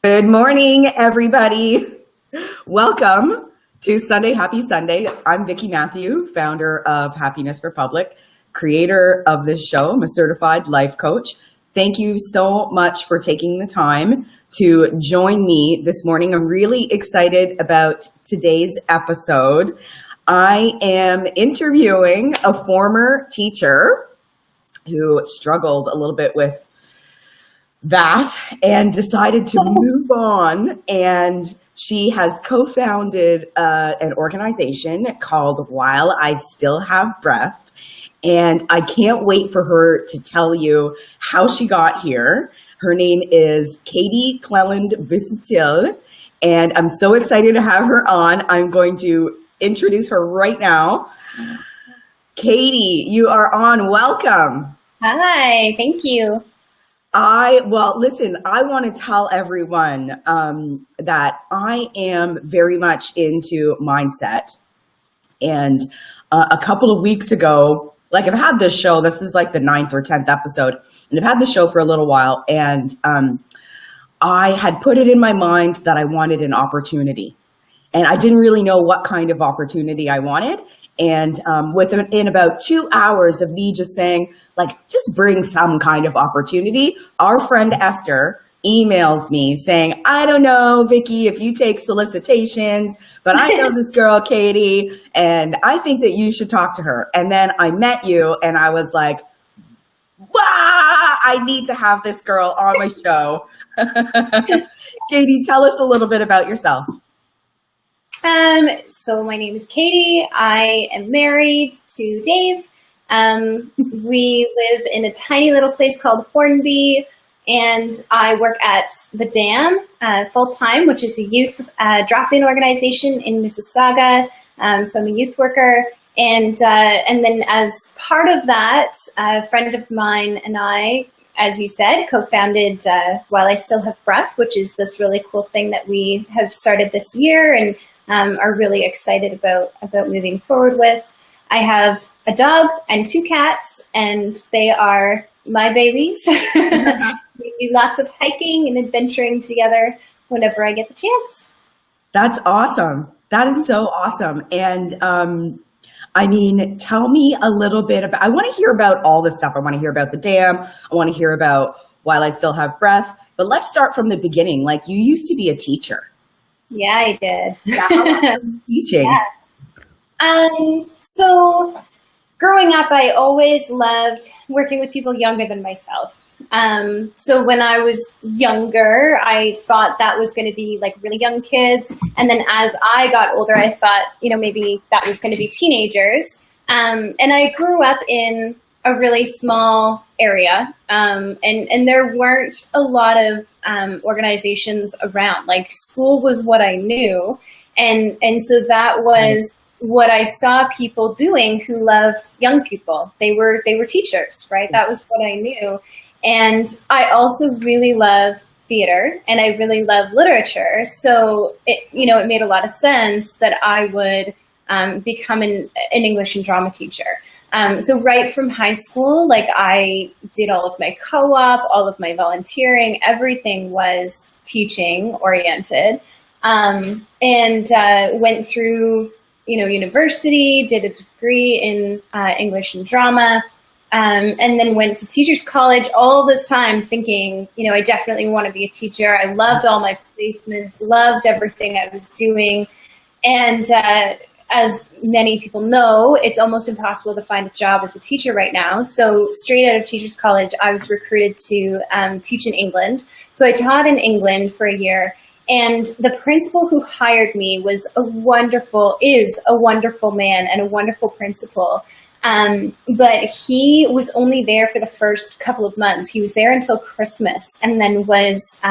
Good morning, everybody. Welcome to Sunday Happy Sunday. I'm Vicki Matthew, founder of Happiness Republic, creator of this show. I'm a certified life coach. Thank you so much for taking the time to join me this morning. I'm really excited about today's episode. I am interviewing a former teacher who struggled a little bit with that and decided to move on, and she has co-founded an organization called While I Still Have Breath, and I can't wait for her to tell you how she got here. Her name is Katie Cleland Busutil, and I'm so excited to have her on. I'm going to introduce her right now. Katie, you are on. Welcome. Hi, thank you. Listen, I want to tell everyone that I am very much into mindset. And a couple of weeks ago, I've had this show, this is like the 9th or 10th episode, and I've had the show for a little while, and I had put it in my mind that I wanted an opportunity. And I didn't really know what kind of opportunity I wanted. And within about 2 hours of me just saying, just bring some kind of opportunity, our friend Esther emails me saying, I don't know, Vicki, if you take solicitations, but I know this girl, Katie, and I think that you should talk to her. And then I met you and I was like, wow, I need to have this girl on my show. Katie, tell us a little bit about yourself. So my name is Katie. I am married to Dave. We live in a tiny little place called Hornby, and I work at the Dam full-time, which is a youth drop-in organization in Mississauga. So I'm a youth worker. And then as part of that, a friend of mine and I, as you said, co-founded While I Still Have Breath, which is this really cool thing that we have started this year and are really excited about moving forward with. I have a dog and 2 cats, and they are my babies. We do lots of hiking and adventuring together whenever I get the chance. That's awesome. That is so awesome. And tell me a little bit about, I want to hear about all this stuff. I want to hear about the Dam. I want to hear about While I Still Have Breath. But let's start from the beginning. You used to be a teacher. Yeah, I did. Yeah, how long were you teaching? Yeah. So growing up, I always loved working with people younger than myself. So when I was younger, I thought that was going to be really young kids. And then as I got older, I thought, maybe that was going to be teenagers. And I grew up in a really small area. And there weren't a lot of organizations around. School was what I knew. And so that was what I saw people doing who loved young people. They were teachers, right? That was what I knew. And I also really love theater and I really love literature. So it made a lot of sense that I would become an English and drama teacher. So right from high school, I did all of my co-op, all of my volunteering, everything was teaching oriented, and went through, university, did a degree in English and drama, and then went to teachers college all this time thinking, I definitely want to be a teacher. I loved all my placements, loved everything I was doing. And as many people know, it's almost impossible to find a job as a teacher right now. So straight out of teachers college, I was recruited to teach in England. So I taught in England for a year. And the principal who hired me is a wonderful man and a wonderful principal. But he was only there for the first couple of months. He was there until Christmas and then was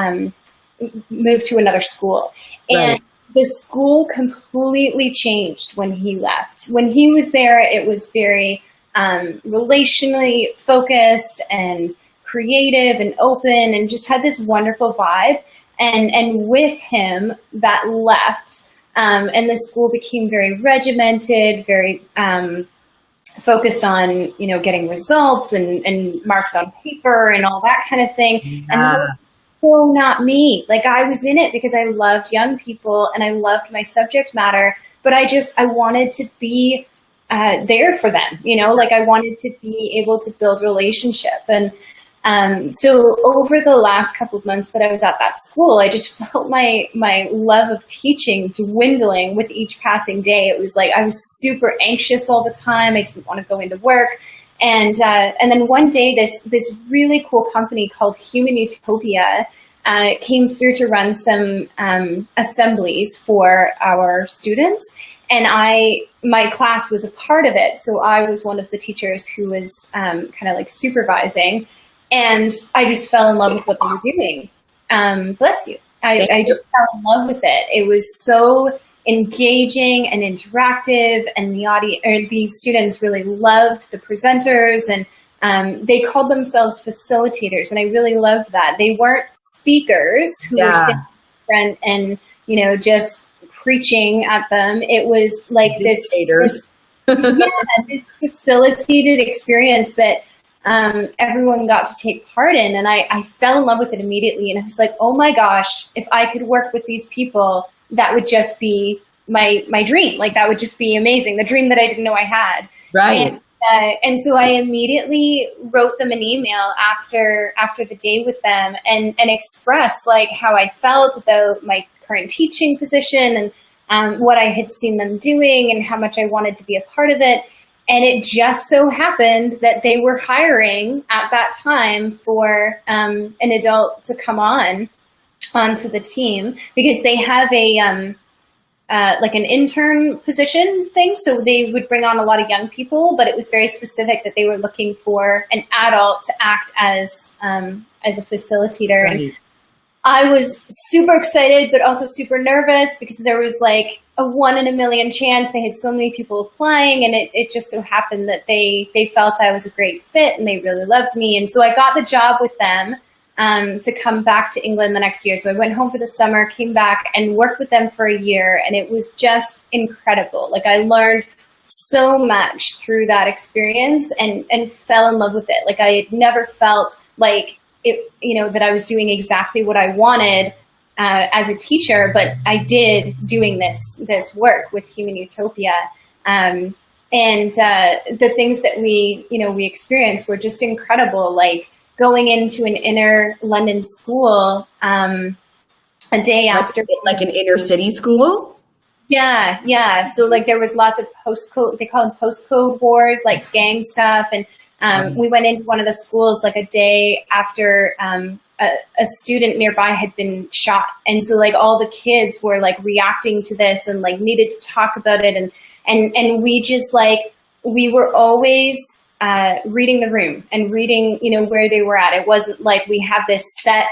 moved to another school. And right. The school completely changed when he left. When he was there, it was very relationally focused and creative and open and just had this wonderful vibe. And with him, that left. And the school became very regimented, very focused on, getting results and marks on paper and all that kind of thing. Yeah. And so not me. Like, I was in it because I loved young people and I loved my subject matter, but I wanted to be there for them, you know, like I wanted to be able to build relationship. And so over the last couple of months that I was at that school, I just felt my love of teaching dwindling with each passing day. It was like I was super anxious all the time. I didn't want to go into work. And then one day, this really cool company called Human Utopia came through to run some assemblies for our students. And my class was a part of it. So I was one of the teachers who was kind of like supervising. And I just fell in love with what they were doing. Bless you. I just fell in love with it. It was so engaging and interactive, and the students really loved the presenters, and they called themselves facilitators. And I really loved that. They weren't speakers who were sitting front and, you know, just preaching at them. It was like this facilitated experience that everyone got to take part in. And I fell in love with it immediately. And I was like, oh my gosh, if I could work with these people, that would just be my dream. Like, that would just be amazing. The dream that I didn't know I had. Right. And so I immediately wrote them an email after the day with them and expressed like how I felt about my current teaching position and what I had seen them doing and how much I wanted to be a part of it. And it just so happened that they were hiring at that time for an adult to come onto the team, because they have a like an intern position thing. So they would bring on a lot of young people, but it was very specific that they were looking for an adult to act as a facilitator. Right. And I was super excited, but also super nervous because there was like a 1 in a million chance. They had so many people applying, and it just so happened that they felt I was a great fit and they really loved me. And so I got the job with them to come back to England the next year. So I went home for the summer, came back and worked with them for a year. And it was just incredible. Like, I learned so much through that experience and fell in love with it. Like, I had never felt like it, you know, that I was doing exactly what I wanted as a teacher, but I did doing this work with Human Utopia. And the things that we experienced were just incredible. Like, going into an inner London school a day after. Like an inner city school? Yeah. So like there was lots of postcode, they call them postcode wars, like gang stuff. And we went into one of the schools like a day after a student nearby had been shot. And so like all the kids were like reacting to this and like needed to talk about it. And we just like, we were always reading the room and reading, you know, where they were at. It wasn't like we have this set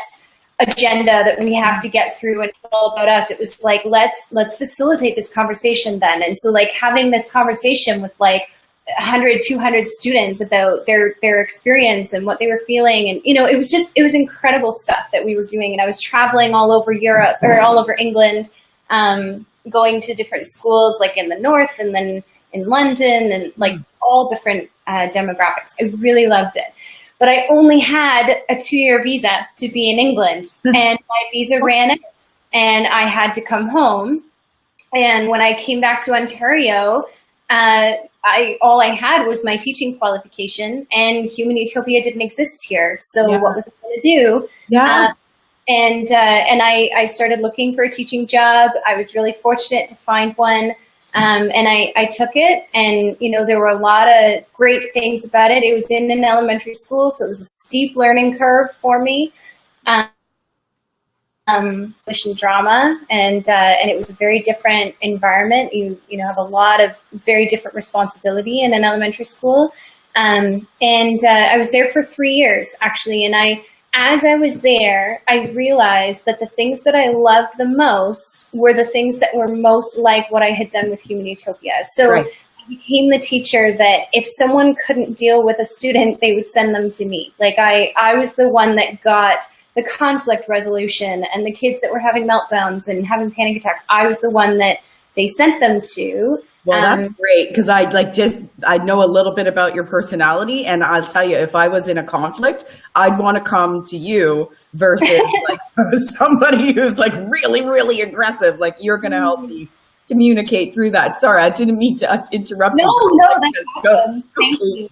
agenda that we have to get through and it's all about us. It was like, let's facilitate this conversation then. And so like having this conversation with like 100, 200 students about their experience and what they were feeling. And, you know, it was incredible stuff that we were doing. And I was traveling all over Europe or all over England, going to different schools, like in the north and then in London and like all different demographics. I really loved it. But I only had a 2-year visa to be in England and my visa ran out and I had to come home. And when I came back to Ontario, all I had was my teaching qualification and Human Utopia didn't exist here. So what was I going to do? And I started looking for a teaching job. I was really fortunate to find one. And I took it, and, you know, there were a lot of great things about it. It was in an elementary school, so it was a steep learning curve for me. English and drama, and it was a very different environment. You have a lot of very different responsibility in an elementary school. And I was there for 3 years, actually, and as I was there, I realized that the things that I loved the most were the things that were most like what I had done with Human Utopia. So I became the teacher that if someone couldn't deal with a student, they would send them to me. Like I was the one that got the conflict resolution and the kids that were having meltdowns and having panic attacks. I was the one that they sent them to. Well, that's great, because I know a little bit about your personality, and I'll tell you, if I was in a conflict, I'd want to come to you versus like somebody who's like really, really aggressive. Like, you're going to help me communicate through that. Sorry, I didn't mean to interrupt you. No, that's awesome. Thank you.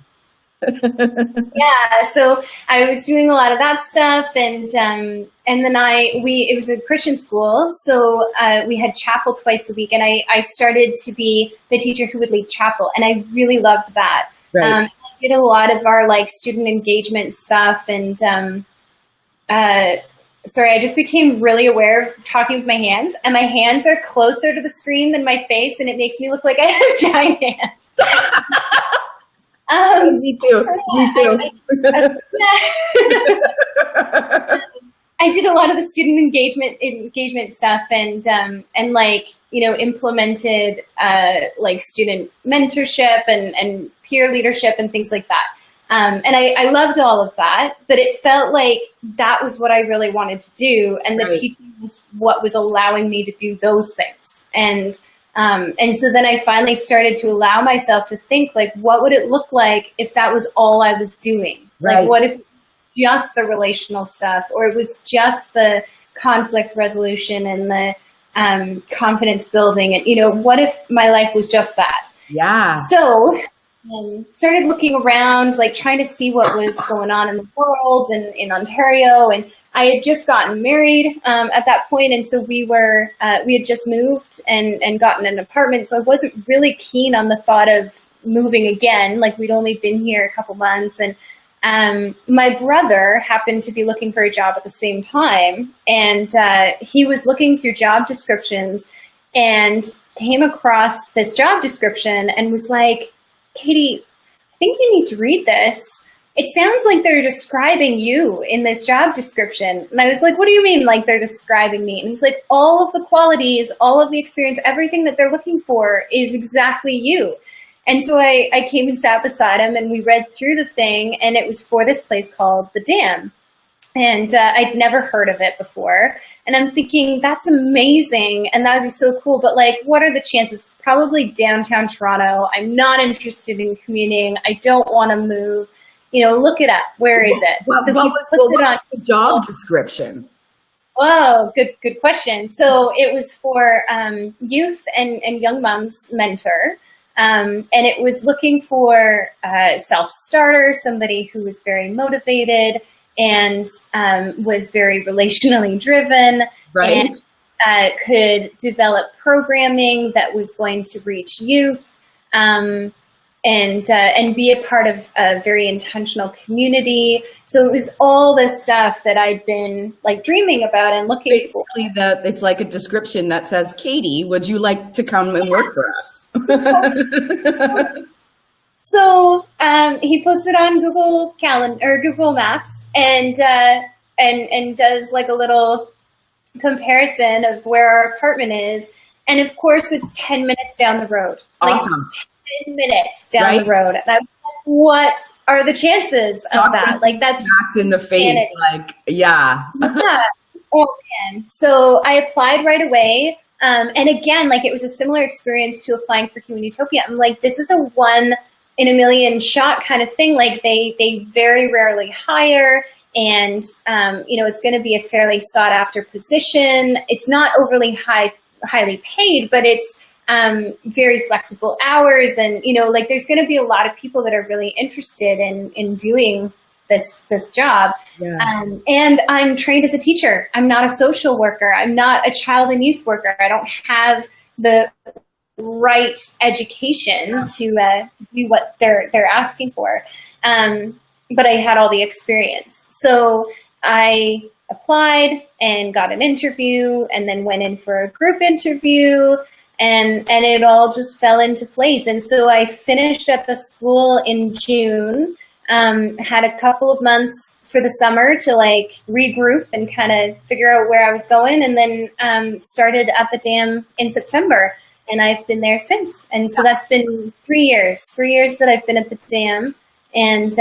Yeah, so I was doing a lot of that stuff, and then it was a Christian school, so we had chapel twice a week, and I started to be the teacher who would lead chapel, and I really loved that. Right. I did a lot of our like student engagement stuff, and sorry, I just became really aware of talking with my hands, and my hands are closer to the screen than my face, and it makes me look like I have giant hands. Me too. I did a lot of the student engagement stuff, and like, you know, implemented like student mentorship and peer leadership and things like that. And I loved all of that, but it felt like that was what I really wanted to do, and the teaching was what was allowing me to do those things. And so then I finally started to allow myself to think, like, what would it look like if that was all I was doing? Right. Like, what if just the relational stuff, or it was just the conflict resolution and the confidence building? And, you know, what if my life was just that? Yeah. So started looking around, like trying to see what was going on in the world and in Ontario. And I had just gotten married at that point, and so we had just moved and gotten an apartment. So I wasn't really keen on the thought of moving again. Like, we'd only been here a couple months, and my brother happened to be looking for a job at the same time, and he was looking through job descriptions and came across this job description and was like, "Katie, I think you need to read this. It sounds like they're describing you in this job description." And I was like, "What do you mean, like they're describing me?" And he's like, "All of the qualities, all of the experience, everything that they're looking for is exactly you." And so I came and sat beside him, and we read through the thing, and it was for this place called The Dam. And I'd never heard of it before. And I'm thinking, that's amazing, and that would be so cool. But, like, what are the chances? It's probably downtown Toronto. I'm not interested in commuting. I don't want to move. You know, look it up. Where is it? What was the job description? Oh, good question. So it was for youth and young moms mentor. And it was looking for a self-starter, somebody who was very motivated and was very relationally driven, right, and could develop programming that was going to reach youth, and be a part of a very intentional community. So it was all this stuff that I'd been like dreaming about and looking for. Basically, it's like a description that says, "Katie, would you like to come and work for us?" So he puts it on Google Calendar or Google Maps, and does like a little comparison of where our apartment is, and of course it's 10 minutes down the road. Awesome. Like 10 minutes down the road, and I was like, what are the chances of that? Like, that's knocked in the face. Insanity. Like, yeah. Yeah. Oh man. So I applied right away. And again, like, it was a similar experience to applying for Communitopia. I'm like, this is a 1 in a million shot kind of thing. Like, they very rarely hire, and you know, it's going to be a fairly sought after position. It's not overly highly paid, but it's very flexible hours, and you know, like, there's going to be a lot of people that are really interested in doing this job. Yeah. And I'm trained as a teacher. I'm not a social worker. I'm not a child and youth worker. I don't have the right education to do what they're asking for. But I had all the experience. So I applied and got an interview, and then went in for a group interview, and it all just fell into place. And so I finished at the school in June. Had a couple of months for the summer to like regroup and kind of figure out where I was going, and then started at the Dam in September, and I've been there since. And so that's been 3 years that I've been at the Dam, and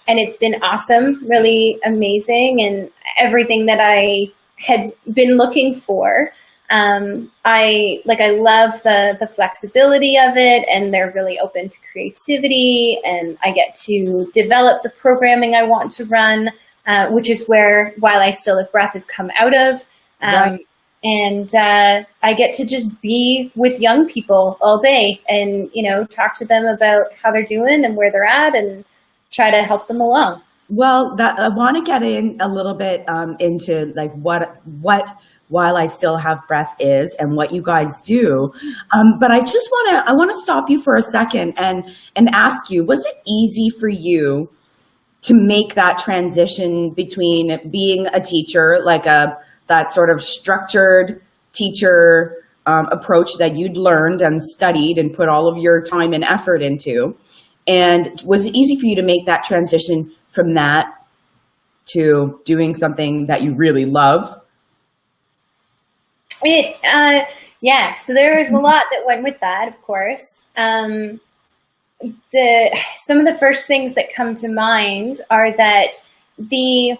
it's been awesome, really amazing, and everything that I had been looking for. I love the flexibility of it, and they're really open to creativity, and I get to develop the programming I want to run, which is where While I Still Have Breath has come out of. Right. And I get to just be with young people all day and, talk to them about how they're doing and where they're at and try to help them along. Well, I want to get in a little bit into like what While I Still Have Breath is and what you guys do. But I want to stop you for a second and ask you, was it easy for you to make that transition between being a teacher, like that sort of structured teacher approach that you'd learned and studied and put all of your time and effort into? And was it easy for you to make that transition from that to doing something that you really love? Yeah, so there was a lot that went with that, of course. Some of the first things that come to mind are that the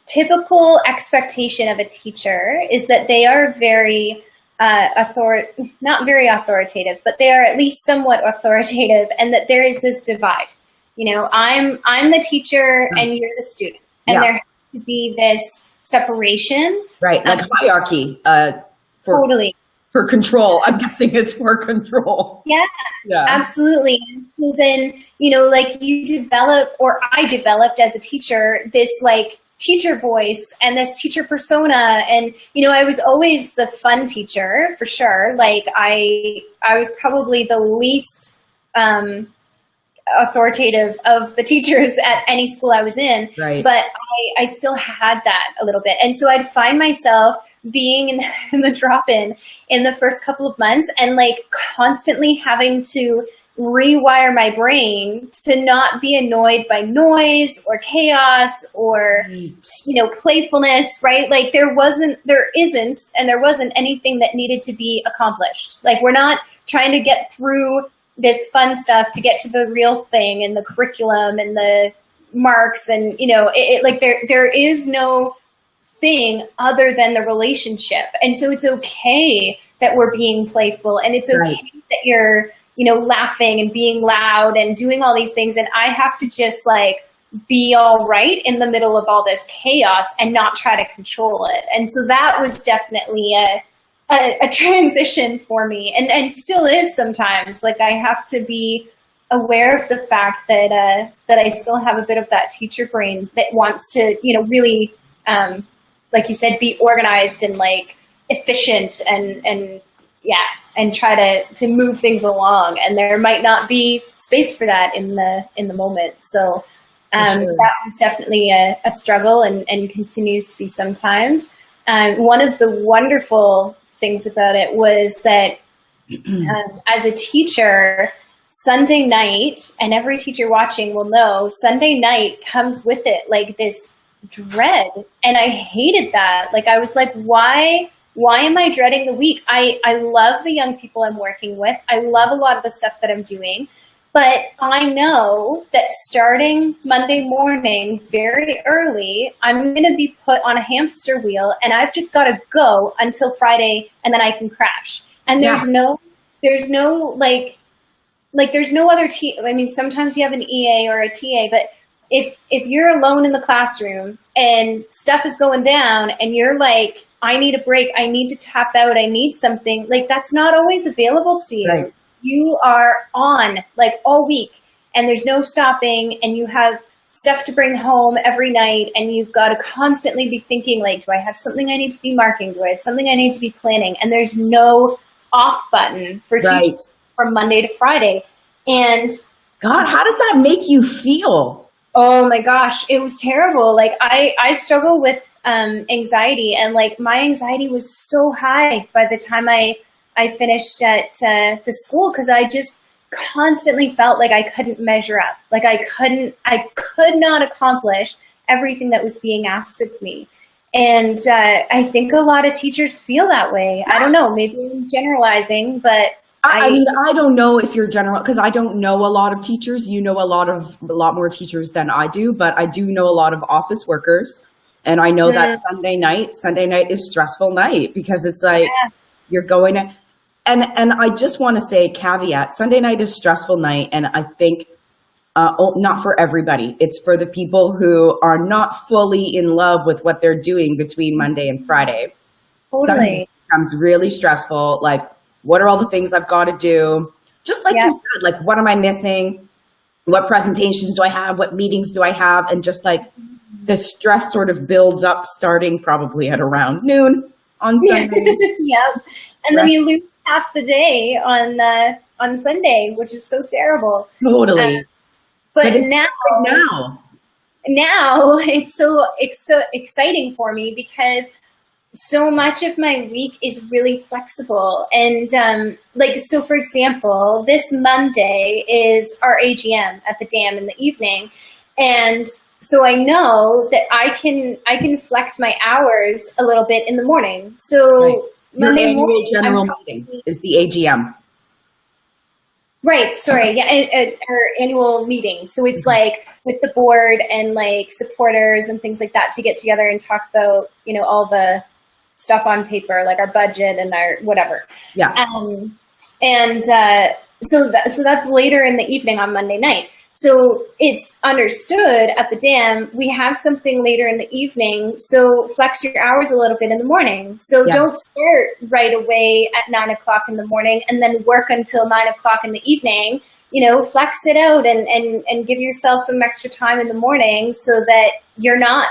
typical expectation of a teacher is that they are very not very authoritative, but they are at least somewhat authoritative, and that there is this divide. I'm the teacher and you're the student, and there has to be this separation. Right, like hierarchy. Totally. For control. I'm guessing it's for control. Yeah, absolutely. So then, you develop, or I developed as a teacher, this teacher voice and this teacher persona. And, I was always the fun teacher for sure. I was probably the least authoritative of the teachers at any school I was in. Right. But I still had that a little bit. And so I'd find myself being in the drop-in in the first couple of months and constantly having to rewire my brain to not be annoyed by noise or chaos or, playfulness, right? There isn't anything that needed to be accomplished. We're not trying to get through this fun stuff to get to the real thing and the curriculum and the marks and, there is no thing other than the relationship. And so it's okay that we're being playful, and it's okay that you're, laughing and being loud and doing all these things. And I have to just be all right in the middle of all this chaos and not try to control it. And so that was definitely a transition for me, and still is sometimes. I have to be aware of the fact that I still have a bit of that teacher brain that wants to, really, like you said, be organized and efficient and try to move things along. And there might not be space for that in the moment. So that was definitely a struggle and continues to be sometimes. One of the wonderful things about it was that as a teacher, Sunday night, and every teacher watching will know, Sunday night comes with it this dread. And I hated that. I was why am I dreading the week? I love the young people I'm working with. I love a lot of the stuff that I'm doing. But I know that starting Monday morning very early, I'm going to be put on a hamster wheel, and I've just got to go until Friday, and then I can crash. And there's no there's no other I mean, sometimes you have an EA or a TA, but if you're alone in the classroom and stuff is going down and you're I need a break, I need to tap out, I need something, that's not always available to you. Right. You are on all week, and there's no stopping, and you have stuff to bring home every night, and you've got to constantly be thinking do I have something I need to be marking? Do I have something I need to be planning? And there's no off button for teachers from Monday to Friday. And God, how does that make you feel? Oh my gosh, it was terrible. I struggle with anxiety, and my anxiety was so high by the time I finished at the school, because I just constantly felt I couldn't measure up. I could not accomplish everything that was being asked of me. And I think a lot of teachers feel that way. I don't know, maybe I'm generalizing, but I mean, I don't know if you're general, because I don't know a lot of teachers. You know a lot more teachers than I do, but I do know a lot of office workers And I know that Sunday night is stressful night because it's like you're going to, and I just want to say caveat, Sunday night is stressful night. And I think not for everybody. It's for the people who are not fully in love with what they're doing between Monday and Friday. Totally. Sunday becomes really stressful. Like, what are all the things I've got to do? Just like you said, like, what am I missing? What presentations do I have? What meetings do I have? And just like the stress sort of builds up starting probably at around noon on Sunday. Yep. And then you lose half the day on Sunday, which is so terrible. Totally. But now it's so exciting for me because so much of my week is really flexible. And so for example, this Monday is our AGM at the dam in the evening. And so I know that I can flex my hours a little bit in the morning. So your annual general meeting is the AGM. Right. Sorry. Yeah. Our annual meeting. So it's like with the board and like supporters and things like that to get together and talk about, all the stuff on paper, like our budget and our whatever. Yeah. So that's later in the evening on Monday night. So it's understood at the dam, we have something later in the evening. So flex your hours a little bit in the morning. So don't start right away at 9 o'clock in the morning and then work until 9 o'clock in the evening. Flex it out and give yourself some extra time in the morning so that you're not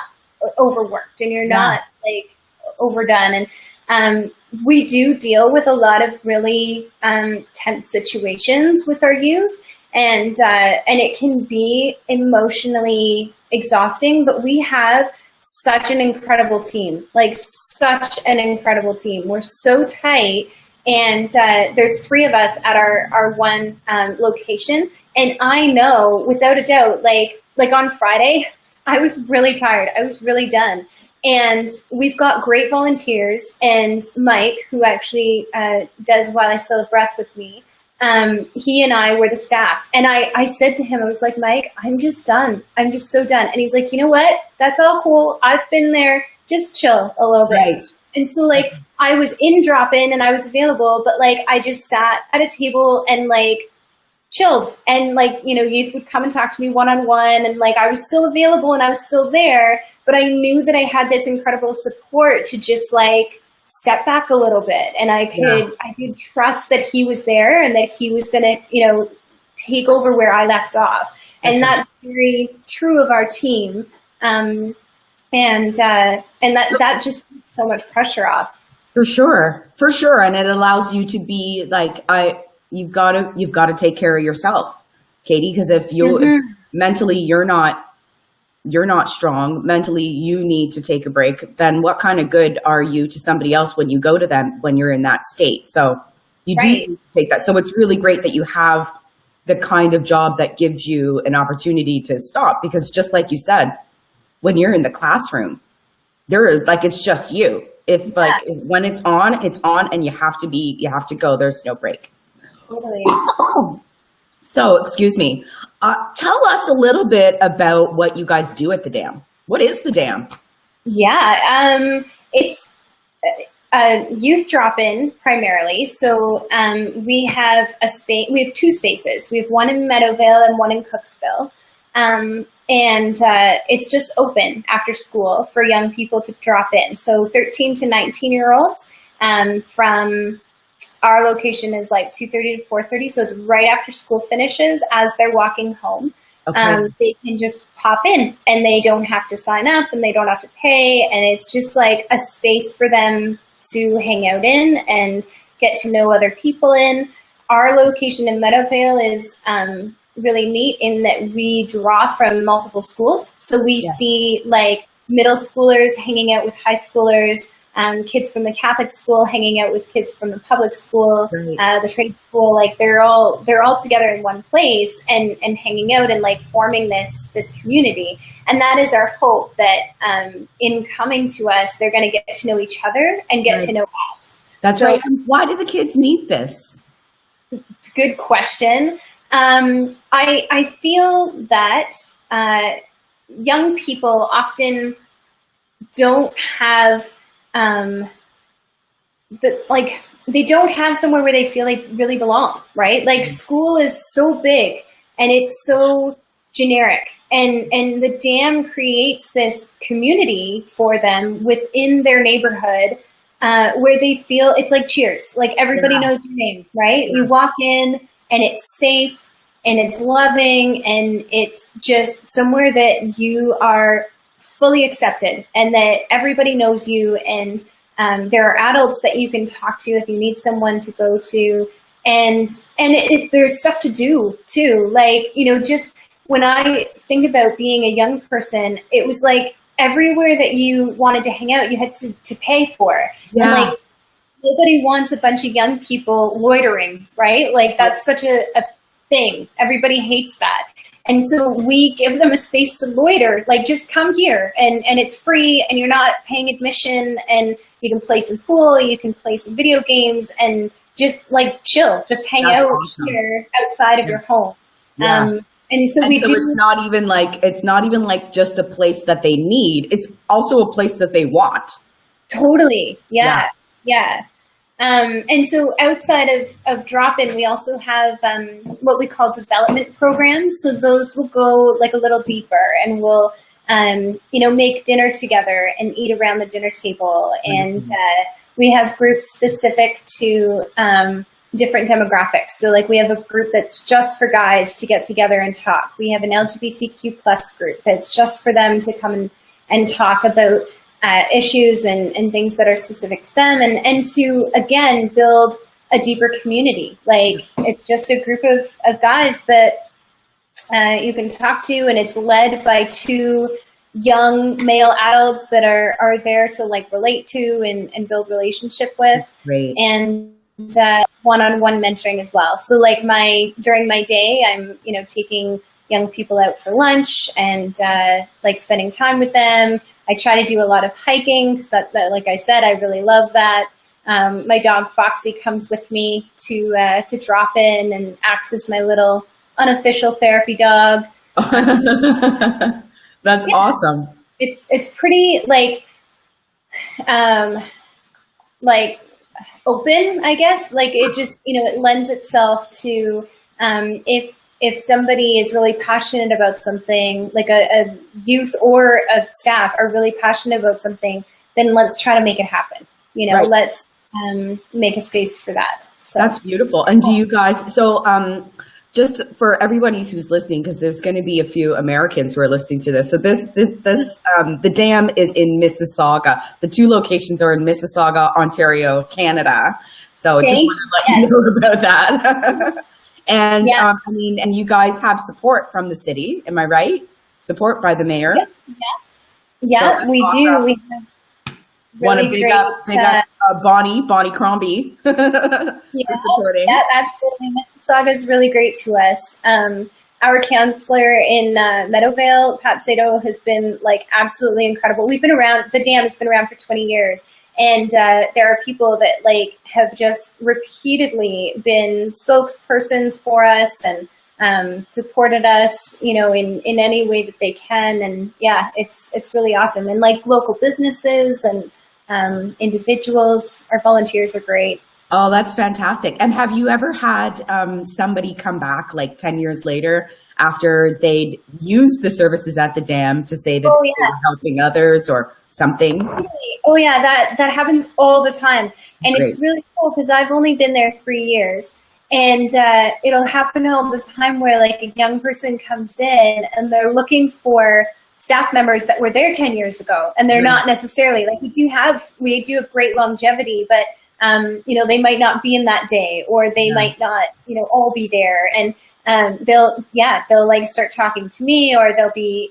overworked and you're not like overdone. And we do deal with a lot of really tense situations with our youth. And it can be emotionally exhausting, but we have such an incredible team, We're so tight. And there's 3 of us at our one location. And I know without a doubt, like on Friday, I was really tired. I was really done. And we've got great volunteers. And Mike, who actually does While I Still Have Breath with me, he and I were the staff. And I said to him, I was like, Mike, I'm just done. I'm just so done. And he's like, you know what? That's all cool. I've been there. Just chill a little bit. Right. And so I was in drop-in and I was available, but I just sat at a table and chilled. And youth would come and talk to me one-on-one and I was still available and I was still there, but I knew that I had this incredible support to just step back a little bit, and I could trust that he was there and that he was going to, take over where I left off. And that's very true of our team. And that just takes so much pressure off. For sure. And it allows you to be you've got to take care of yourself, Katie, because if if mentally you're not strong, mentally you need to take a break, then what kind of good are you to somebody else when you go to them when you're in that state? So you do take that. So it's really great that you have the kind of job that gives you an opportunity to stop, because just like you said, when you're in the classroom, it's just you. When it's on and you have to go, there's no break. Totally. So, excuse me. Tell us a little bit about what you guys do at the dam. What is the dam? Yeah, it's a youth drop-in primarily. So we have we have 2 spaces. We have one in Meadowvale and one in Cooksville. And it's just open after school for young people to drop in. So 13 to 19-year-olds from our location is 2:30 to 4:30. So it's right after school finishes as they're walking home. Okay. They can just pop in and they don't have to sign up and they don't have to pay. And it's just a space for them to hang out in and get to know other people in. Our location in Meadowvale is really neat in that we draw from multiple schools. So we see middle schoolers hanging out with high schoolers, kids from the Catholic school hanging out with kids from the public school, the trade school. They're all together in one place and hanging out and forming this community. And that is our hope, that in coming to us, they're going to get to know each other and get to know us. That's right. And why do the kids need this? It's a good question. I feel that young people often don't have they don't have somewhere where they feel like really belong, right? Like school is so big and it's so generic, and the dam creates this community for them within their neighborhood, where they feel it's like Cheers, like everybody knows your name, right? You walk in and it's safe and it's loving and it's just somewhere that you are fully accepted and that everybody knows you, and there are adults that you can talk to if you need someone to go to, and there's stuff to do too. Like, you know, just when I think about being a young person, it was like everywhere that you wanted to hang out, you had to pay for. And like nobody wants a bunch of young people loitering, right? Like that's such a thing. Everybody hates that. And so we give them a space to loiter, like just come here and it's free and you're not paying admission, and you can play some pool, you can play some video games and just like chill, just hang out here outside of your home. And so it's not even like just a place that they need. It's also a place that they want. Totally. Yeah. And so outside of drop-in, we also have what we call development programs. So those will go like a little deeper, and we'll make dinner together and eat around the dinner table. And we have groups specific to different demographics. So like we have a group that's just for guys to get together and talk. We have an LGBTQ plus group that's just for them to come and talk about issues and things that are specific to them, and to, again, build a deeper community. Like it's just a group of guys that you can talk to, and it's led by two young male adults that are there to like relate to and build relationship with. Great. And one-on-one mentoring as well. So like during my day, I'm, taking young people out for lunch and like spending time with them. I try to do a lot of hiking because that, like I said, I really love that. My dog Foxy comes with me to drop in and acts as my little unofficial therapy dog. That's awesome. It's pretty like open, I guess. Like it just, it lends itself to if somebody is really passionate about something, like a youth or a staff are really passionate about something, then let's try to make it happen. Let's make a space for that. So that's beautiful. And do you guys, just for everybody who's listening, because there's going to be a few Americans who are listening to this. So the dam is in Mississauga. The two locations are in Mississauga, Ontario, Canada. So just want to let you know about that. And and you guys have support from the city, am I right? Support by the mayor. Yeah, so we awesome. Do. We have want to big up Bonnie Crombie supporting. Yeah, absolutely. Mississauga is really great to us. Our counselor in Meadowvale, Pat Sato, has been like absolutely incredible. We've been around, the dam has been around for 20 years. And there are people that like have just repeatedly been spokespersons for us and supported us, in any way that they can. And yeah, it's really awesome. And like local businesses and individuals, our volunteers are great. Oh, that's fantastic. And have you ever had somebody come back like 10 years later after they'd used the services at the dam to say that they were helping others or something? Oh yeah, that happens all the time. And Great. It's really cool because I've only been there 3 years. And it'll happen all the time where like a young person comes in and they're looking for staff members that were there 10 years ago. And they're not necessarily, like we do have great longevity, but they might not be in that day, or they might not, all be there. And they'll like start talking to me, or they'll be,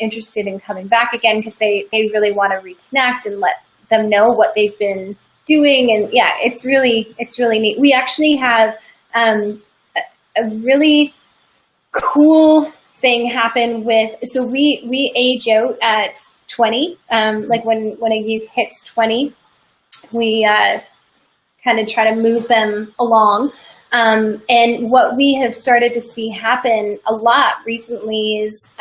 interested in coming back again because they really want to reconnect and let them know what they've been doing. And yeah, it's really neat. We actually have a really cool thing happen so we age out at 20. Like when a youth hits 20, we kind of try to move them along. And what we have started to see happen a lot recently is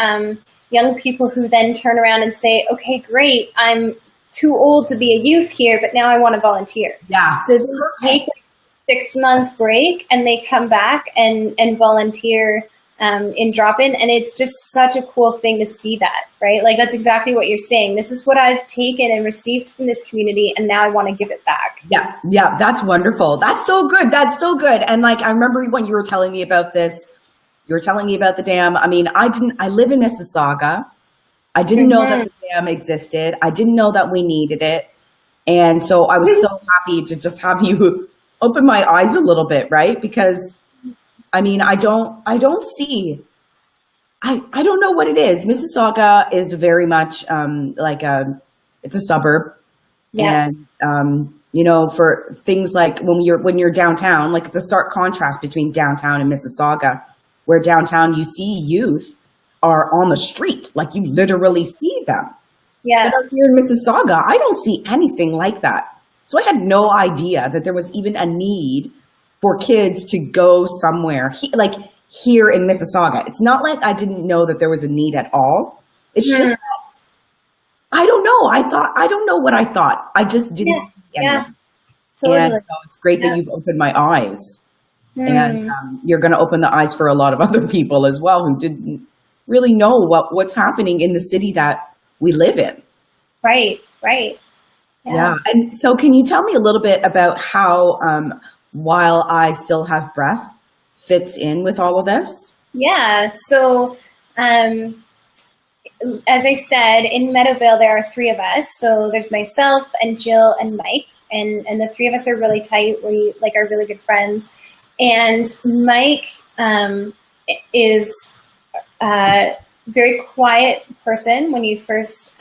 young people who then turn around and say, okay, great, I'm too old to be a youth here, but now I want to volunteer. Yeah. So they take a 6-month break and they come back and volunteer in drop-in, and it's just such a cool thing to see that, right? Like, that's exactly what you're saying. This is what I've taken and received from this community, and now I want to give it back. Yeah, that's wonderful. That's so good. That's so good. And like, I remember when you were telling me about this, you were telling me about the dam. I mean, I live in Mississauga. I didn't know that the dam existed. I didn't know that we needed it. And so I was so happy to just have you open my eyes a little bit, right? Because I mean, I don't see, I don't know what it is. Mississauga is very much it's a suburb. Yeah. And, you know, for things like when you're downtown, like it's a stark contrast between downtown and Mississauga, where downtown you see youth are on the street, like you literally see them. Yeah. But up here in Mississauga, I don't see anything like that. So I had no idea that there was even a need for kids to go somewhere like here in Mississauga. It's not like I didn't know that there was a need at all. It's just that, I don't know. I don't know what I thought. I just didn't see anything. Yeah, totally. And so it's great that you've opened my eyes. And you're going to open the eyes for a lot of other people as well who didn't really know what's happening in the city that we live in. Right. Yeah. And so can you tell me a little bit about how While I Still Have Breath fits in with all of this? Yeah. So, as I said, in Meadowvale, there are 3 of us. So there's myself and Jill and Mike, and the 3 of us are really tight. We are really good friends. And Mike is a very quiet person when you first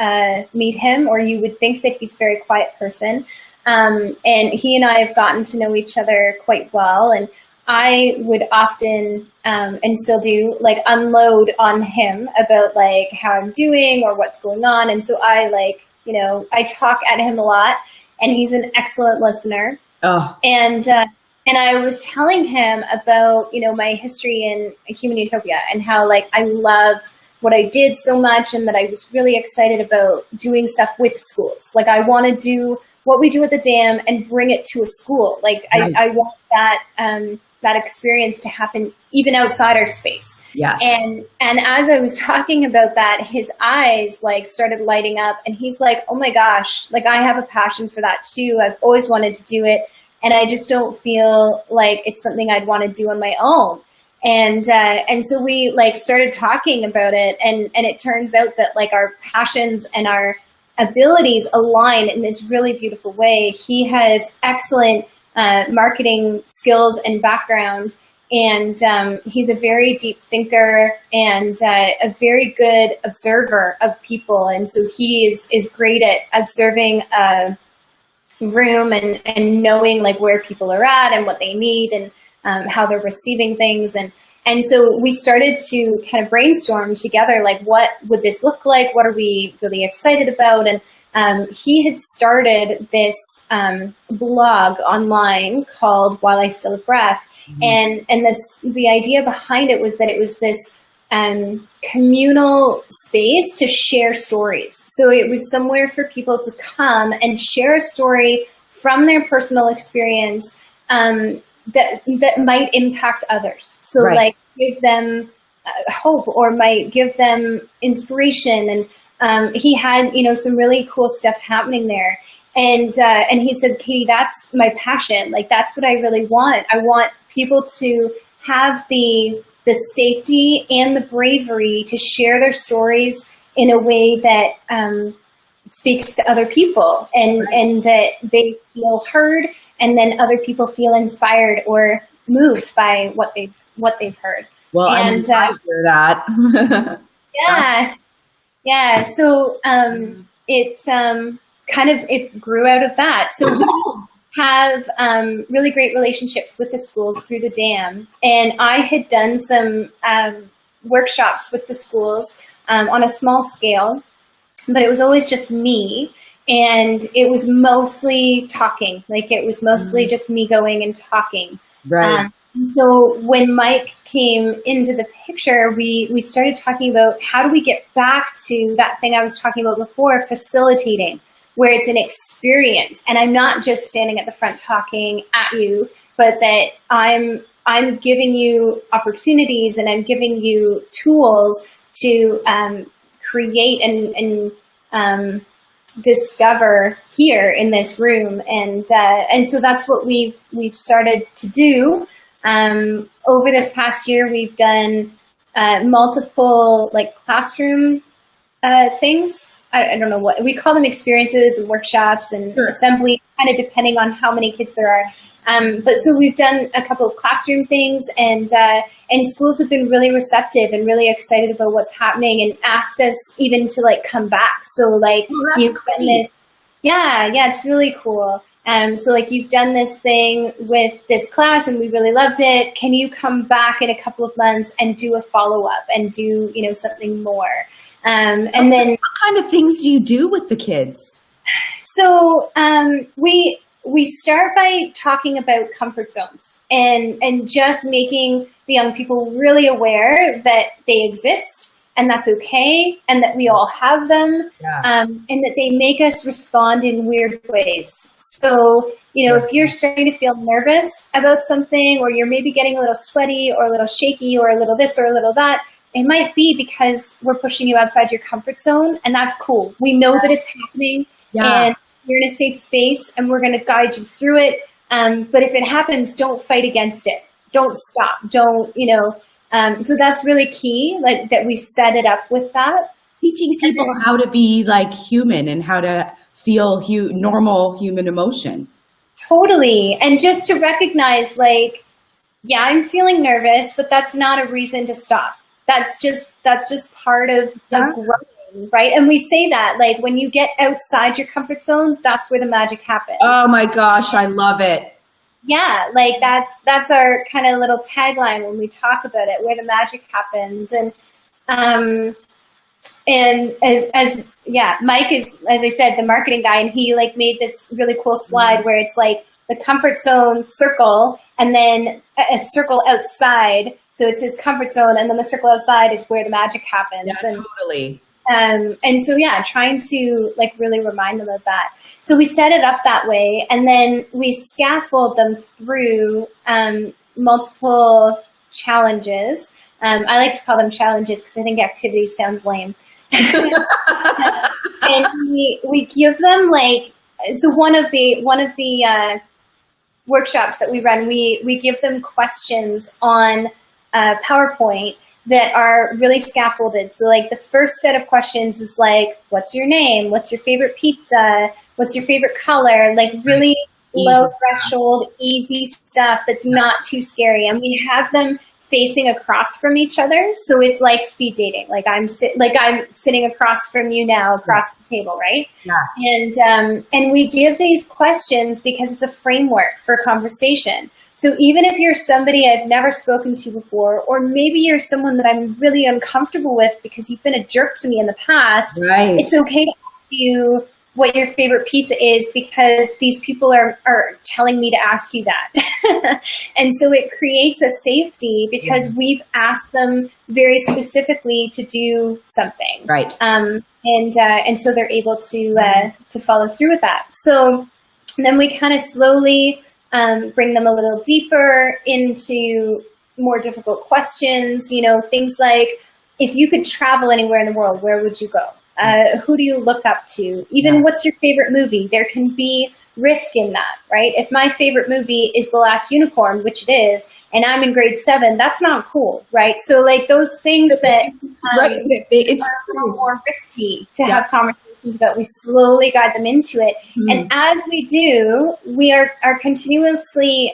meet him, or you would think that he's a very quiet person. And he and I have gotten to know each other quite well. And I would often, and still do, unload on him about how I'm doing or what's going on. And so I I talk at him a lot, and he's an excellent listener. Oh. And I was telling him about, my history in Human Utopia and how I loved what I did so much, and that I was really excited about doing stuff with schools. I want to do what we do at the dam and bring it to a school. I want that experience to happen even outside our space. Yes. And as I was talking about that, his eyes started lighting up, and he's like, oh my gosh, I have a passion for that too. I've always wanted to do it. And I just don't feel like it's something I'd want to do on my own. And so we started talking about it, and it turns out that our passions and our abilities align in this really beautiful way. He has excellent marketing skills and background, and he's a very deep thinker and a very good observer of people. And so he is great at observing room and knowing where people are at and what they need, and how they're receiving things. And so we started to kind of brainstorm together, what would this look like? What are we really excited about? And he had started this blog online called While I Still Have Breath. Mm-hmm. And the idea behind it was that it was this communal space to share stories. So it was somewhere for people to come and share a story from their personal experience that might impact others. So right. Give them hope, or might give them inspiration. And he had, some really cool stuff happening there. And he said, Katie, that's my passion. That's what I really want. I want people to have the safety and the bravery to share their stories in a way that speaks to other people, and that they feel heard, and then other people feel inspired or moved by what they've heard. Well, I hear that. Yeah. So it grew out of that. So we have really great relationships with the schools through the dam. And I had done some workshops with the schools on a small scale, but it was always just me. And it was mostly talking. It was mostly just me going and talking. Right. And so when Mike came into the picture, we started talking about how do we get back to that thing I was talking about before, facilitating, where it's an experience. And I'm not just standing at the front talking at you, but that I'm giving you opportunities and I'm giving you tools to create and discover here in this room, and so that's what we've started to do. Over this past year, we've done multiple like classroom things. I don't know what we call them, experiences and workshops and assembly, kind of depending on how many kids there are. But so we've done a couple of classroom things, and schools have been really receptive and really excited about what's happening and asked us even to like come back. So like you've done this, yeah, it's really cool. So like you've done this thing with this class and we really loved it. Can you come back in a couple of months and do a follow up and do something more? And then what kind of things do you do with the kids? So we start by talking about comfort zones and just making the young people really aware that they exist and that's okay, and that we all have them, and that they make us respond in weird ways. So, if you're starting to feel nervous about something, or you're maybe getting a little sweaty or a little shaky or a little this or a little that, it might be because we're pushing you outside your comfort zone, and that's cool. We know that it's happening, and you're in a safe space, and we're going to guide you through it. But if it happens, don't fight against it. Don't stop. Don't, so that's really key, like that we set it up with that. Teaching people how to be like human and how to feel normal human emotion. Totally. And just to recognize, like, yeah, I'm feeling nervous, but that's not a reason to stop. That's just part of growing, right? And we say that, like, when you get outside your comfort zone, that's where the magic happens. Oh my gosh, I love it. Yeah, like that's our kind of little tagline when we talk about it, where the magic happens. And as Mike is, as I said, the marketing guy, and he like made this really cool slide where it's like the comfort zone circle and then a circle outside. So it's his comfort zone, and then the circle outside is where the magic happens. Yeah, and, totally. And so, trying to like really remind them of that. So we set it up that way, and then we scaffold them through multiple challenges. I like to call them challenges because I think activities sounds lame. And we give them like, so one of the workshops that we run, we give them questions on PowerPoint that are really scaffolded. So like the first set of questions is like, what's your name? What's your favorite pizza? What's your favorite color? Like really low threshold, easy stuff that's not too scary. And we have them facing across from each other. So it's like speed dating. Like I'm sitting across from you now across the table, right? Yeah. And we give these questions because it's a framework for conversation. So even if you're somebody I've never spoken to before, or maybe you're someone that I'm really uncomfortable with because you've been a jerk to me in the past, right, it's okay to ask you what your favorite pizza is because these people are telling me to ask you that. And so it creates a safety because we've asked them very specifically to do something. Right. And so they're able to follow through with that. So then we kind of slowly bring them a little deeper into more difficult questions, things like, if you could travel anywhere in the world, where would you go? Who do you look up to? Even what's your favorite movie? There can be risk in that, right? If my favorite movie is The Last Unicorn, which it is, and I'm in grade 7, that's not cool, right? So like those things that it's are a little more risky to have conversations about, we slowly guide them into it. And as we do, we are continuously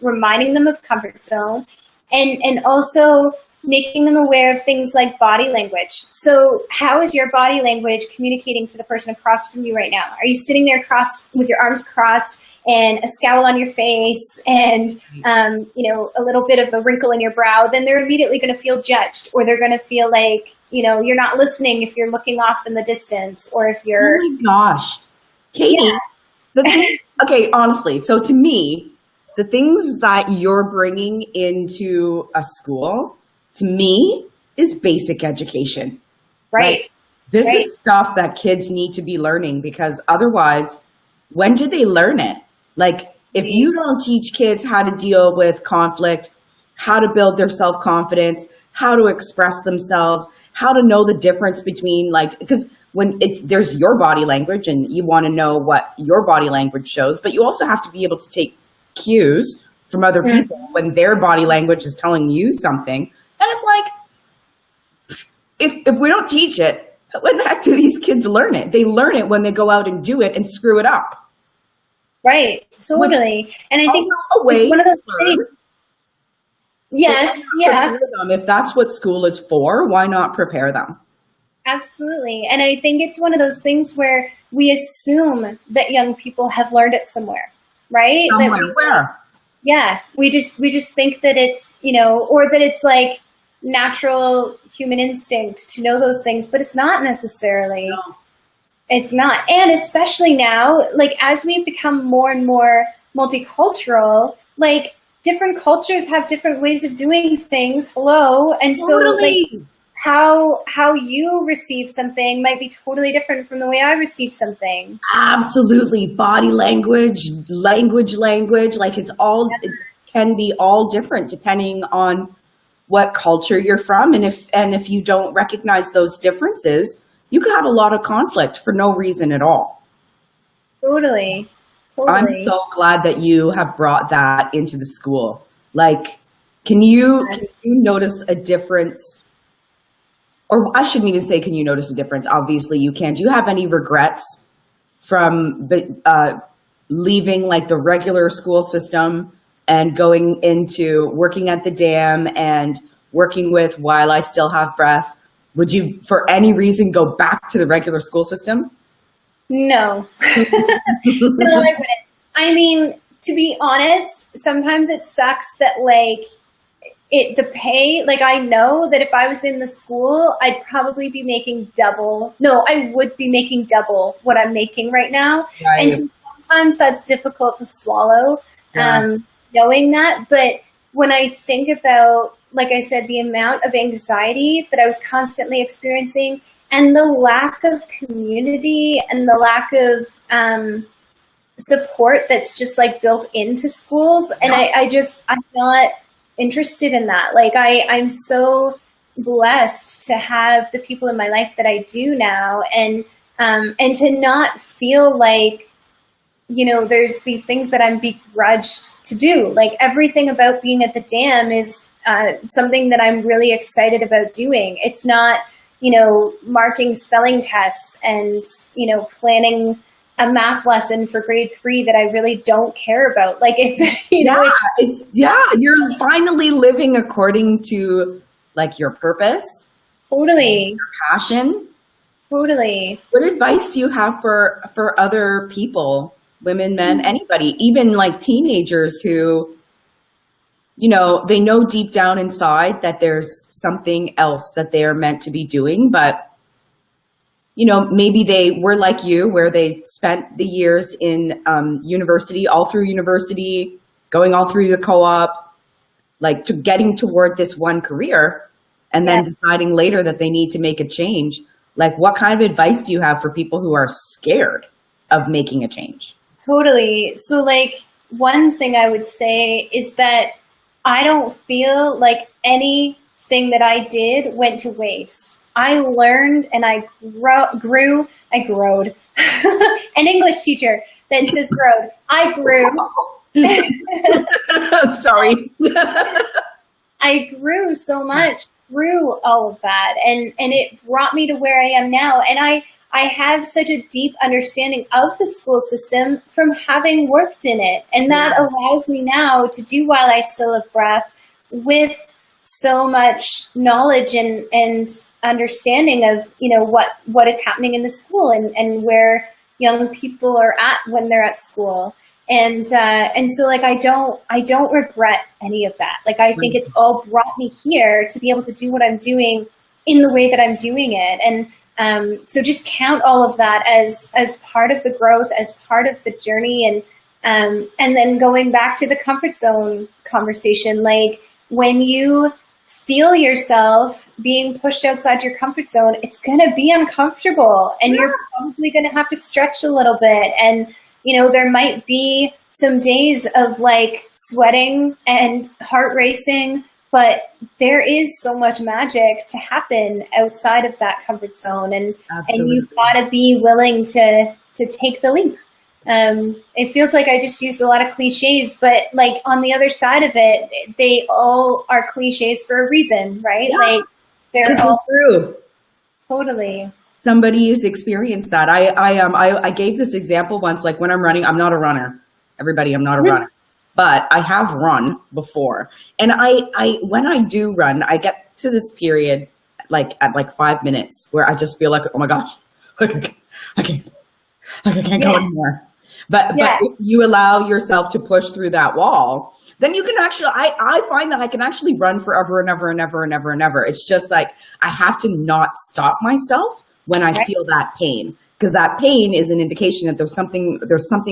reminding them of comfort zone and also making them aware of things like body language. So how is your body language communicating to the person across from you right now? Are you sitting there with your arms crossed and a scowl on your face and, a little bit of a wrinkle in your brow? Then they're immediately going to feel judged, or they're going to feel like, you're not listening if you're looking off in the distance, or if you're... Oh my gosh. Katie, okay, honestly, so to me, the things that you're bringing into a school, to me, is basic education. Right. Like, this Right. is stuff that kids need to be learning, because otherwise, when do they learn it? Like, if you don't teach kids how to deal with conflict, how to build their self-confidence, how to express themselves, how to know the difference between, like, because when there's your body language and you want to know what your body language shows, but you also have to be able to take cues from other people when their body language is telling you something. And it's like, if we don't teach it, when the heck do these kids learn it? They learn it when they go out and do it and screw it up. Right. Totally. And I think it's one of those things. Yes. Yeah. If that's what school is for, why not prepare them? Absolutely. And I think it's one of those things where we assume that young people have learned it somewhere, right? Where? Yeah. We just think that it's, or that it's like natural human instinct to know those things, but it's not necessarily. No. It's not. And especially now, like, as we become more and more multicultural, like, different cultures have different ways of doing things. Hello. And so, like, how you receive something might be totally different from the way I receive something. Absolutely. Body language, language. Like, it can be all different depending on what culture you're from. And if you don't recognize those differences, you could have a lot of conflict for no reason at all. Totally. I'm so glad that you have brought that into the school. Like, can you notice a difference? Or I shouldn't even say, can you notice a difference? Obviously you can. Do you have any regrets from leaving, like, the regular school system and going into working at the dam and working with While I Still Have Breath? Would you, for any reason, go back to the regular school system? No. No, I wouldn't. I mean, to be honest, sometimes it sucks that, like, the pay, like, I know that if I was in the school, I'd probably be making double. No, I would be making double what I'm making right now. Right. And sometimes that's difficult to swallow, knowing that. But when I think about, like I said, the amount of anxiety that I was constantly experiencing and the lack of community and the lack of support that's just, like, built into schools. And I'm not interested in that. Like, I'm so blessed to have the people in my life that I do now, and to not feel like, there's these things that I'm begrudged to do. Like, everything about being at the dam is something that I'm really excited about doing. It's not, marking spelling tests and, planning a math lesson for grade 3 that I really don't care about. Like, you're finally living according to, like, your purpose. Totally. Your passion. Totally. What advice do you have for other people, women, men, anybody, even, like, teenagers who, they know deep down inside that there's something else that they are meant to be doing, but maybe they were like you, where they spent the years in university, all through university, going all through the co-op, like, to getting toward this one career, and then deciding later that they need to make a change. Like, what kind of advice do you have for people who are scared of making a change? Totally. So, like, one thing I would say is that I don't feel like anything that I did went to waste. I learned and I grew. An English teacher that says growed. I grew. Sorry. I grew so much through all of that, and it brought me to where I am now. And I have such a deep understanding of the school system from having worked in it. And that allows me now to do While I Still Have Breath with so much knowledge and understanding of, what is happening in the school and where young people are at when they're at school. And so, like, I don't regret any of that. Like, I think it's all brought me here to be able to do what I'm doing in the way that I'm doing it. And so just count all of that as part of the growth, as part of the journey. And then going back to the comfort zone conversation, like when you feel yourself being pushed outside your comfort zone, it's going to be uncomfortable and you're probably going to have to stretch a little bit. And, you know, there might be some days of like sweating and heart racing, but there is so much magic to happen outside of that comfort zone. And you've got to be willing to take the leap. It feels like I just used a lot of cliches, but like on the other side of it, they all are cliches for a reason, right? Yeah. Like they're all true. Totally. Somebody who's experienced that. I gave this example once, like when I'm running, I'm not a runner. Everybody, I'm not a runner, but I have run before. And when I do run, I get to this period, like at like 5 minutes where I just feel like, oh my gosh, I can't go anymore. But if you allow yourself to push through that wall, then you can actually, I find that I can actually run forever and ever and ever and ever and ever. It's just like, I have to not stop myself when I feel that pain, because that pain is an indication that there's something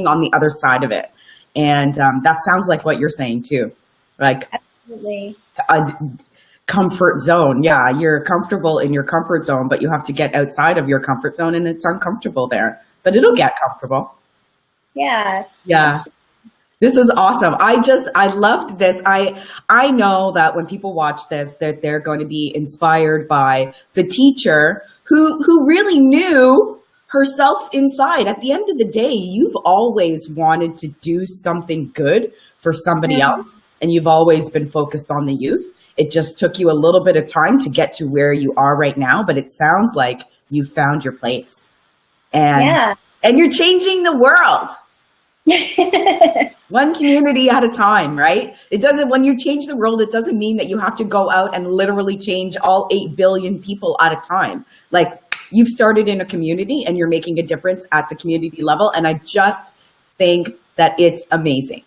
on the other side of it. And that sounds like what you're saying too. Like absolutely. A comfort zone. Yeah. You're comfortable in your comfort zone, but you have to get outside of your comfort zone and it's uncomfortable there, but it'll get comfortable. Yeah. Yeah. This is awesome. I loved this. I know that when people watch this, that they're going to be inspired by the teacher who really knew herself inside. At the end of the day, you've always wanted to do something good for somebody else, and you've always been focused on the youth. It just took you a little bit of time to get to where you are right now, but it sounds like you found your place. And you're changing the world. One community at a time, right? When you change the world, it doesn't mean that you have to go out and literally change all 8 billion people at a time. Like, you've started in a community and you're making a difference at the community level. And I just think that it's amazing.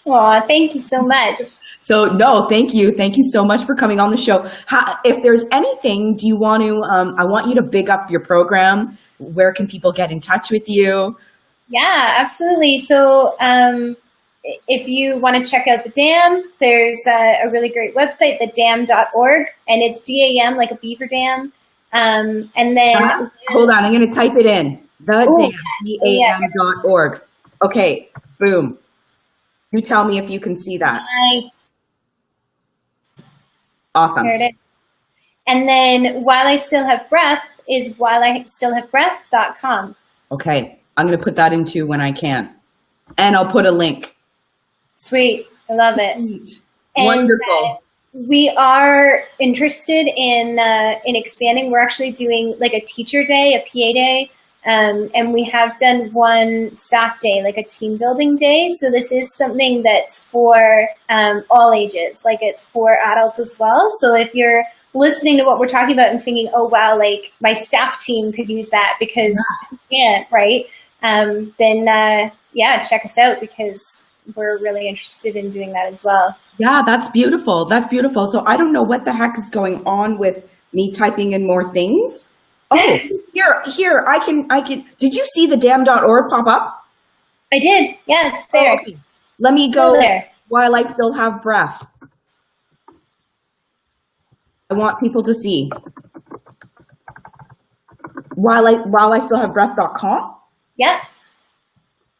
Oh, thank you so much. So no, thank you. Thank you so much for coming on the show. If there's anything, do you want to, I want you to big up your program. Where can people get in touch with you? Yeah, absolutely. So if you want to check out the Dam, there's a really great website, thedam.org, and it's DAM, like a beaver dam. And then hold on, I'm going to type it in. DAM.org. Okay, boom. You tell me if you can see that. Nice. Awesome. There it is. And then While I Still Have Breath is whileistillhavebreath.com. Okay. I'm going to put that into when I can. And I'll put a link. Sweet. I love it. Wonderful. We are interested in expanding. We're actually doing like a teacher day, a PA day. And we have done one staff day, like a team building day. So this is something that's for all ages, like it's for adults as well. So if you're listening to what we're talking about and thinking, oh, wow, like my staff team could use that because you can't, right? Then check us out because we're really interested in doing that as well. Yeah, that's beautiful. That's beautiful. So I don't know what the heck is going on with me typing in more things. Oh, here, I can, did you see the dam.org pop up? I did. Yeah, it's there. Oh, okay. Let me go there. While I Still Have Breath. I want people to see. While I Still Have Breath.com? Yeah.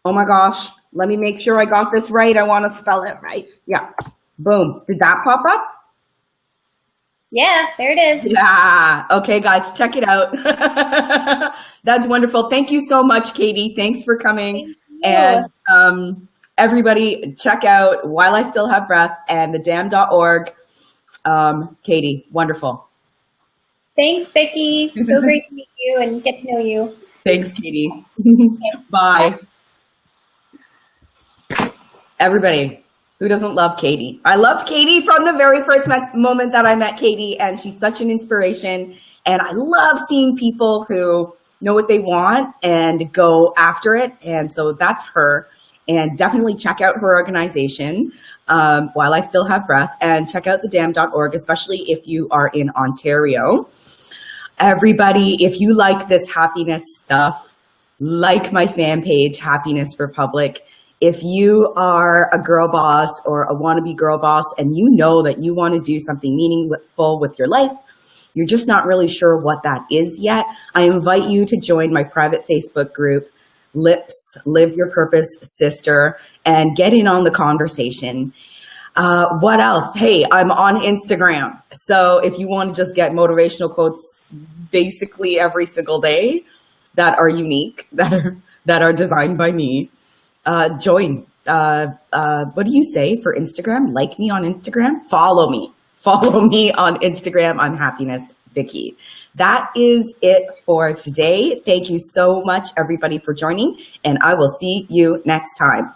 Oh my gosh. Let me make sure I got this right. I want to spell it right. Yeah. Boom. Did that pop up? Yeah, there it is. Yeah. Okay, guys, check it out. That's wonderful. Thank you so much, Katie. Thanks for coming. And everybody, check out While I Still Have Breath and thedam.org. Katie, wonderful. Thanks, Vicki. So great to meet you and get to know you. Thanks, Katie. Bye. Everybody. Who doesn't love Katie? I loved Katie from the very first moment that I met Katie, and she's such an inspiration. And I love seeing people who know what they want and go after it. And so that's her. And definitely check out her organization, While I Still Have Breath, and check out thedam.org, especially if you are in Ontario. Everybody, if you like this happiness stuff, like my fan page, Happiness for Public. if you are a girl boss or a wannabe girl boss and you know that you want to do something meaningful with your life, you're just not really sure what that is yet, I invite you to join my private Facebook group, Lips, Live Your Purpose Sister, and get in on the conversation. What else? Hey, I'm on Instagram. So if you want to just get motivational quotes basically every single day that are unique, that are designed by me, join. What do you say for Instagram? Like me on Instagram? Follow me. Follow me on Instagram. I'm Happiness Vicky. That is it for today. Thank you so much, everybody, for joining, and I will see you next time.